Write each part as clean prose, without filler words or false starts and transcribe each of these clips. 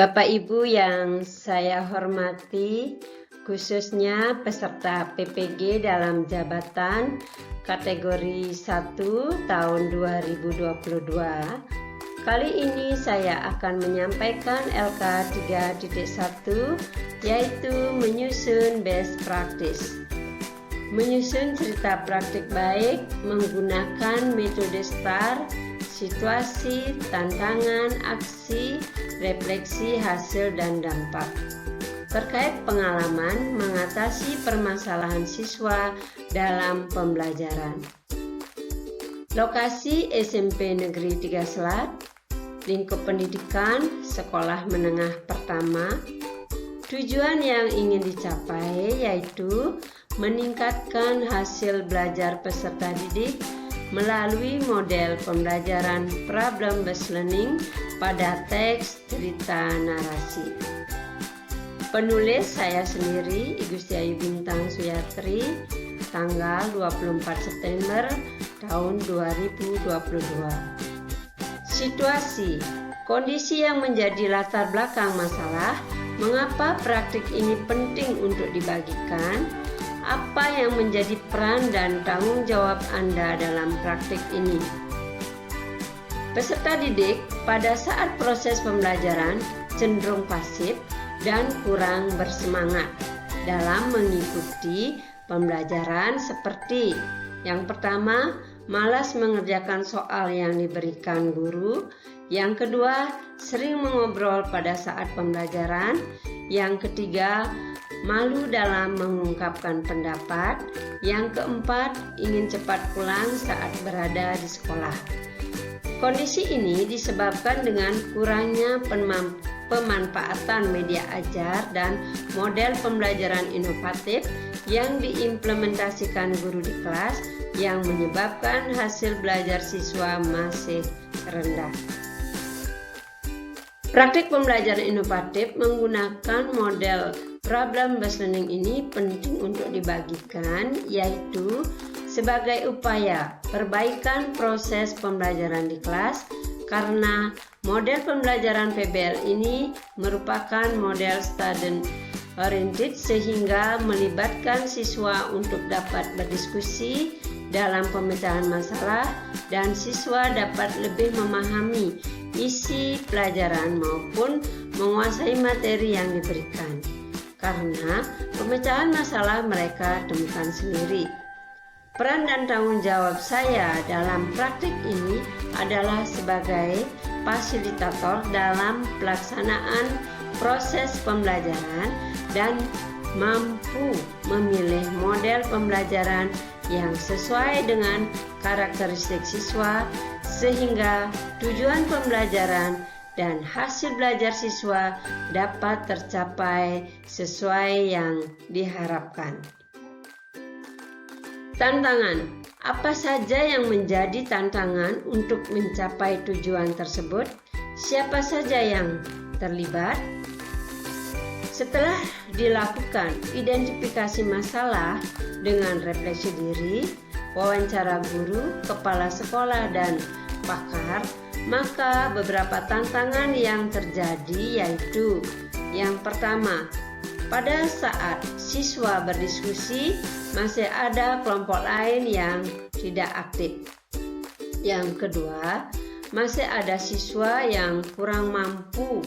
Bapak Ibu yang saya hormati, khususnya peserta PPG dalam jabatan kategori 1 tahun 2022. Kali ini saya akan menyampaikan LK 3.1 yaitu menyusun best practice. Menyusun cerita praktik baik menggunakan metode STAR, situasi, tantangan, aksi, refleksi, hasil, dan dampak. Terkait pengalaman mengatasi permasalahan siswa dalam pembelajaran. Lokasi SMP Negeri 3 Selat, lingkup pendidikan, sekolah menengah pertama. Tujuan yang ingin dicapai yaitu meningkatkan hasil belajar peserta didik melalui model pembelajaran problem based learning pada teks, cerita, narasi. Penulis saya sendiri, Igusti Ayu Bintang Suyatri, tanggal 24 September tahun 2022. Situasi, kondisi yang menjadi latar belakang masalah, mengapa praktik ini penting untuk dibagikan, apa yang menjadi peran dan tanggung jawab Anda dalam praktik ini. Peserta didik pada saat proses pembelajaran cenderung pasif dan kurang bersemangat dalam mengikuti pembelajaran seperti yang pertama, malas mengerjakan soal yang diberikan guru. Yang kedua, sering mengobrol pada saat pembelajaran. Yang ketiga, malu dalam mengungkapkan pendapat. Yang keempat, ingin cepat pulang saat berada di sekolah. Kondisi ini disebabkan dengan kurangnya pemanfaatan media ajar dan model pembelajaran inovatif yang diimplementasikan guru di kelas yang menyebabkan hasil belajar siswa masih rendah. Praktik pembelajaran inovatif menggunakan model problem based learning ini penting untuk dibagikan, yaitu sebagai upaya perbaikan proses pembelajaran di kelas karena model pembelajaran PBL ini merupakan model student oriented sehingga melibatkan siswa untuk dapat berdiskusi dalam pemecahan masalah dan siswa dapat lebih memahami isi pelajaran maupun menguasai materi yang diberikan karena pemecahan masalah mereka temukan sendiri. Peran dan tanggung jawab saya dalam praktik ini adalah sebagai fasilitator dalam pelaksanaan proses pembelajaran dan mampu memilih model pembelajaran yang sesuai dengan karakteristik siswa sehingga tujuan pembelajaran dan hasil belajar siswa dapat tercapai sesuai yang diharapkan. Tantangan, apa saja yang menjadi tantangan untuk mencapai tujuan tersebut? Siapa saja yang terlibat? Setelah dilakukan identifikasi masalah dengan refleksi diri, wawancara guru, kepala sekolah, dan pakar, maka beberapa tantangan yang terjadi yaitu yang pertama, pada saat siswa berdiskusi, masih ada kelompok lain yang tidak aktif. Yang kedua, masih ada siswa yang kurang mampu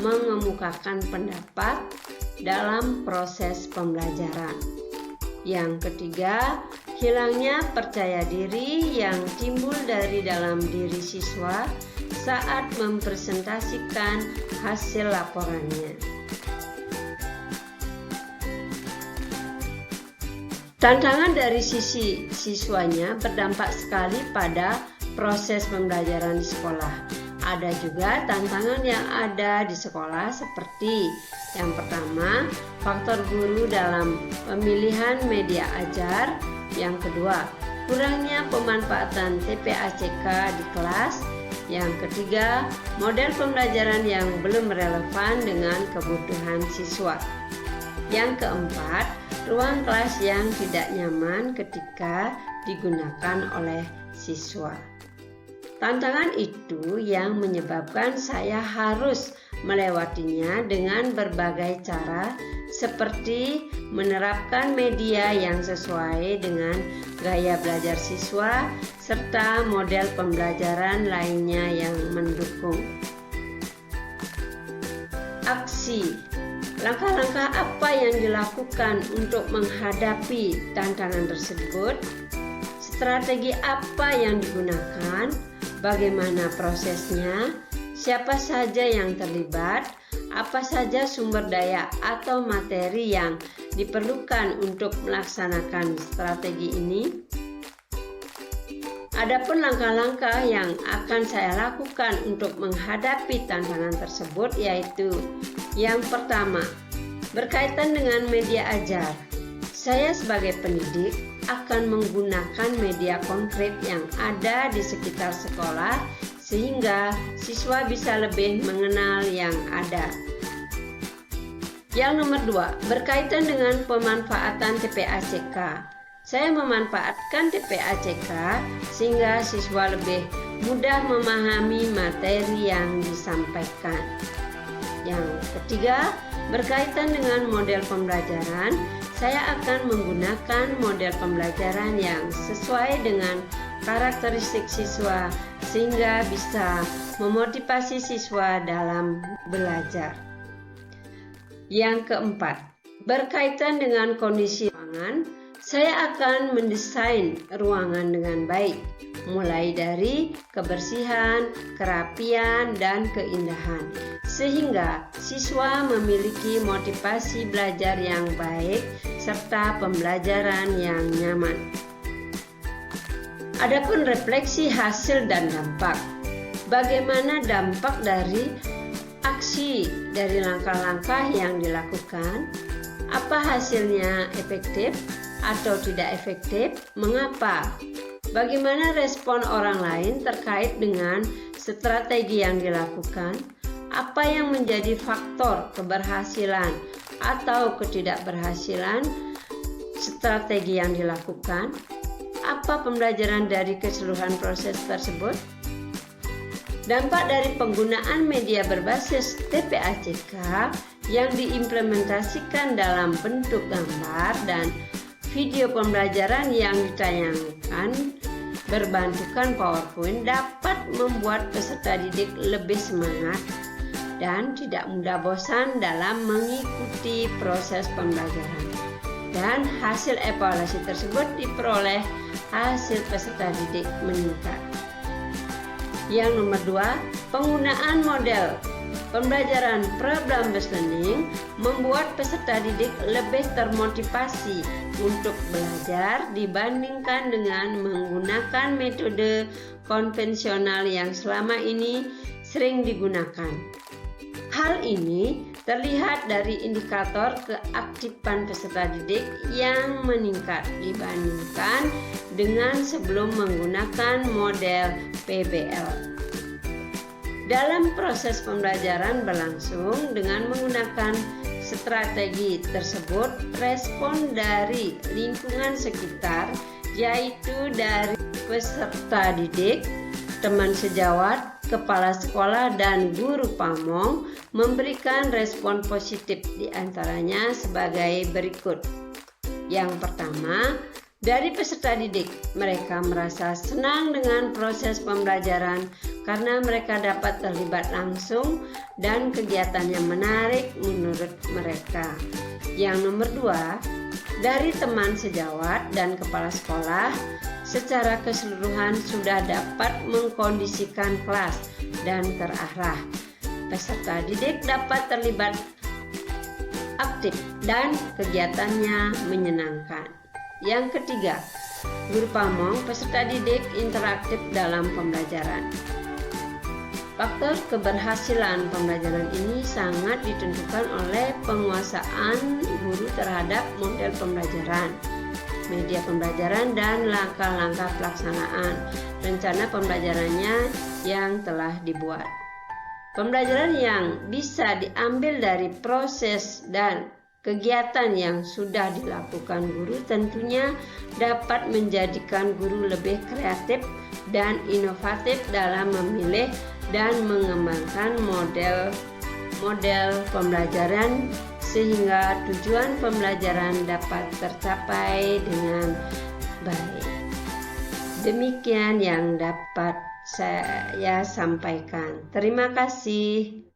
mengemukakan pendapat dalam proses pembelajaran. Yang ketiga, hilangnya percaya diri yang timbul dari dalam diri siswa saat mempresentasikan hasil laporannya. Tantangan dari sisi siswanya berdampak sekali pada proses pembelajaran di sekolah. Ada juga tantangan yang ada di sekolah seperti yang pertama, faktor guru dalam pemilihan media ajar. Yang kedua, kurangnya pemanfaatan TPACK di kelas. Yang ketiga, model pembelajaran yang belum relevan dengan kebutuhan siswa. Yang keempat, ruang kelas yang tidak nyaman ketika digunakan oleh siswa. Tantangan itu yang menyebabkan saya harus melewatinya dengan berbagai cara seperti menerapkan media yang sesuai dengan gaya belajar siswa serta model pembelajaran lainnya yang mendukung. Aksi. Langkah-langkah apa yang dilakukan untuk menghadapi tantangan tersebut? Strategi apa yang digunakan? Bagaimana prosesnya? Siapa saja yang terlibat? Apa saja sumber daya atau materi yang diperlukan untuk melaksanakan strategi ini? Adapun langkah-langkah yang akan saya lakukan untuk menghadapi tantangan tersebut yaitu yang pertama, berkaitan dengan media ajar. Saya sebagai pendidik akan menggunakan media konkret yang ada di sekitar sekolah sehingga siswa bisa lebih mengenal yang ada. Yang nomor 2, berkaitan dengan pemanfaatan TPACK. Saya memanfaatkan TPACK sehingga siswa lebih mudah memahami materi yang disampaikan. Yang ketiga, berkaitan dengan model pembelajaran, saya akan menggunakan model pembelajaran yang sesuai dengan karakteristik siswa sehingga bisa memotivasi siswa dalam belajar. Yang keempat, berkaitan dengan kondisi ruangan, saya akan mendesain ruangan dengan baik, mulai dari kebersihan, kerapian, dan keindahan, sehingga siswa memiliki motivasi belajar yang baik serta pembelajaran yang nyaman. Adapun refleksi hasil dan dampak. Bagaimana dampak dari aksi dari langkah-langkah yang dilakukan? Apa hasilnya efektif atau tidak efektif? Mengapa? Bagaimana respon orang lain terkait dengan strategi yang dilakukan? Apa yang menjadi faktor keberhasilan atau ketidakberhasilan strategi yang dilakukan? Apa pembelajaran dari keseluruhan proses tersebut? Dampak dari penggunaan media berbasis TPACK yang diimplementasikan dalam bentuk gambar dan video pembelajaran yang ditayangkan berbantukan PowerPoint dapat membuat peserta didik lebih semangat dan tidak mudah bosan dalam mengikuti proses pembelajaran. Dan hasil evaluasi tersebut diperoleh hasil peserta didik meningkat. Yang nomor 2, penggunaan model pembelajaran problem-based learning membuat peserta didik lebih termotivasi untuk belajar dibandingkan dengan menggunakan metode konvensional yang selama ini sering digunakan. Hal ini terlihat dari indikator keaktifan peserta didik yang meningkat dibandingkan dengan sebelum menggunakan model PBL. Dalam proses pembelajaran berlangsung dengan menggunakan strategi tersebut, respon dari lingkungan sekitar, yaitu dari peserta didik, teman sejawat, kepala sekolah, dan guru pamong, memberikan respon positif diantaranya sebagai berikut. Yang pertama, dari peserta didik, mereka merasa senang dengan proses pembelajaran karena mereka dapat terlibat langsung dan kegiatannya menarik menurut mereka. Yang nomor 2, dari teman sejawat dan kepala sekolah, secara keseluruhan sudah dapat mengkondisikan kelas dan terarah. Peserta didik dapat terlibat aktif dan kegiatannya menyenangkan. Yang ketiga, guru pamong peserta didik interaktif dalam pembelajaran. Faktor keberhasilan pembelajaran ini sangat ditentukan oleh penguasaan guru terhadap model pembelajaran, media pembelajaran, dan langkah-langkah pelaksanaan rencana pembelajarannya yang telah dibuat. Pembelajaran yang bisa diambil dari proses dan kegiatan yang sudah dilakukan guru tentunya dapat menjadikan guru lebih kreatif dan inovatif dalam memilih dan mengembangkan model model pembelajaran sehingga tujuan pembelajaran dapat tercapai dengan baik. Demikian yang dapat saya sampaikan. Terima kasih.